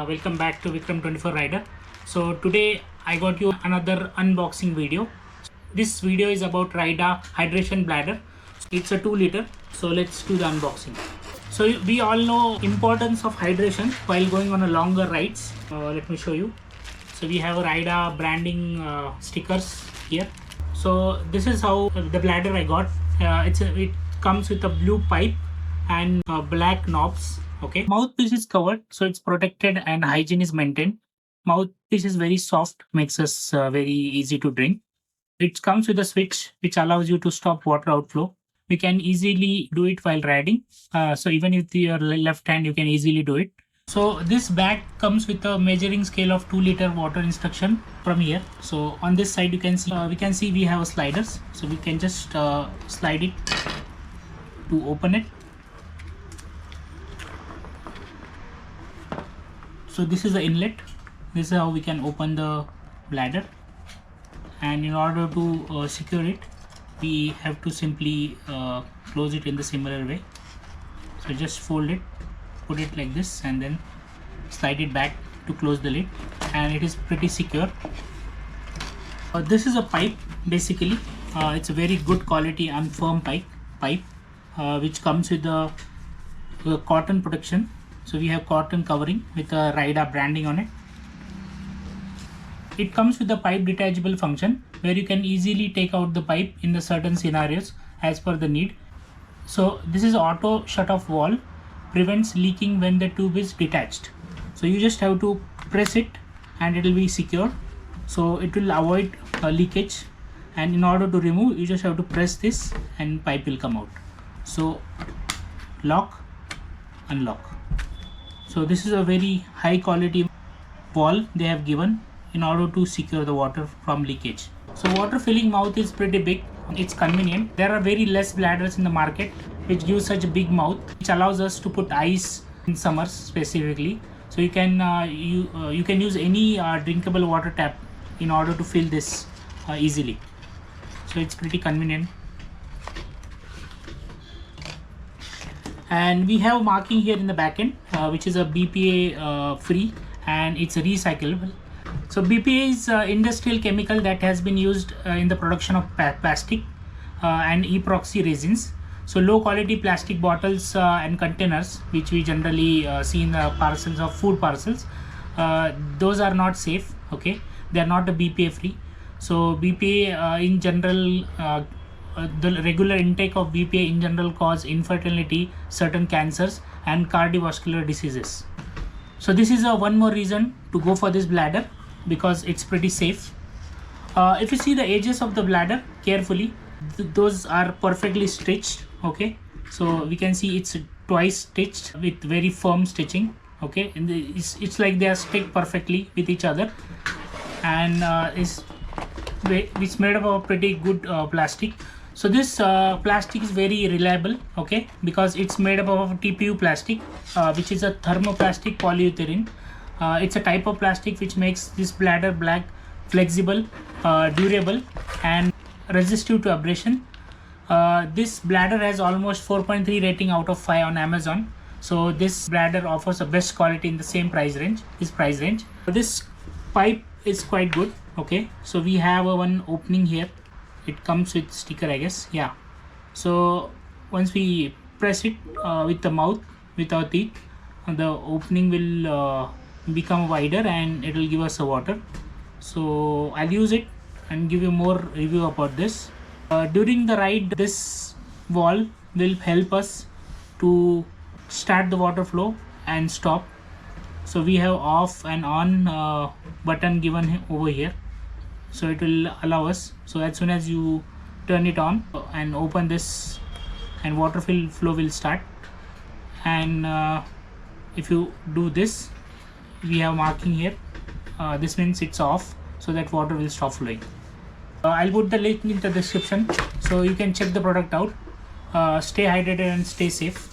Welcome back to Vikram 24 Rider. So today I got you another unboxing video. This video is about Raida hydration bladder. It's a 2 liter. So let's do the unboxing. So we all know importance of hydration while going on a longer rides. Let me show you. So we have a Raida branding stickers here. So this is how the bladder I got. It comes with a blue pipe and black knobs. Okay, mouthpiece is covered, so it's protected and hygiene is maintained. Mouthpiece is very soft, makes us very easy to drink. It comes with a switch which allows you to stop water outflow. We can easily do it while riding. So even with your left hand, you can easily do it. So this bag comes with a measuring scale of 2 liter water instruction from here. So on this side, you can see we have a sliders. So we can just slide it to open it. So this is the inlet. This is how we can open the bladder, and in order to secure it, we have to simply close it in the similar way. So just fold it, put it like this, and then slide it back to close the lid, and it is pretty secure. This is a pipe basically. It's a very good quality and firm pipe which comes with the cotton protection. So we have cotton covering with a Raida branding on it. It comes with the pipe detachable function where you can easily take out the pipe in the certain scenarios as per the need. So this is auto shut off valve, prevents leaking when the tube is detached. So you just have to press it and it will be secure. So it will avoid leakage, and in order to remove, you just have to press this and pipe will come out. So lock, unlock. So this is a very high quality valve they have given in order to secure the water from leakage. So water filling mouth is pretty big. It's convenient. There are very less bladders in the market which give such a big mouth, which allows us to put ice in summers specifically. So you can use any drinkable water tap in order to fill this easily. So it's pretty convenient. And we have marking here in the back end which is a BPA free, and it's recyclable. So BPA is industrial chemical that has been used in the production of plastic and epoxy resins. So low quality plastic bottles and containers which we generally see in the parcels of food parcels, those are not safe. Okay, they are not a BPA free. So BPA in general, the regular intake of BPA in general cause infertility, certain cancers, and cardiovascular diseases. So this is one more reason to go for this bladder, because it's pretty safe. If you see the edges of the bladder carefully, those are perfectly stitched. Okay, so we can see it's twice stitched with very firm stitching. Okay, and it's like they are stick perfectly with each other, and it's made up of pretty good plastic. So this plastic is very reliable, okay, because it's made up of TPU plastic, which is a thermoplastic polyurethane. It's a type of plastic which makes this bladder black, flexible, durable, and resistive to abrasion. This bladder has almost 4.3 rating out of 5 on Amazon. So this bladder offers the best quality in the same price range. This pipe is quite good. Okay, so we have one opening here. It comes with sticker, I guess. Yeah, so once we press it with the mouth, with our teeth, the opening will become wider and it will give us a water. So I'll use it and give you more review about this. During the ride, this valve will help us to start the water flow and stop. So we have off and on button given over here. So it will allow us. So as soon as you turn it on and open this, and water flow will start. And if you do this, we have marking here. This means it's off, so that water will stop flowing. I'll put the link in the description so you can check the product out. Stay hydrated and stay safe.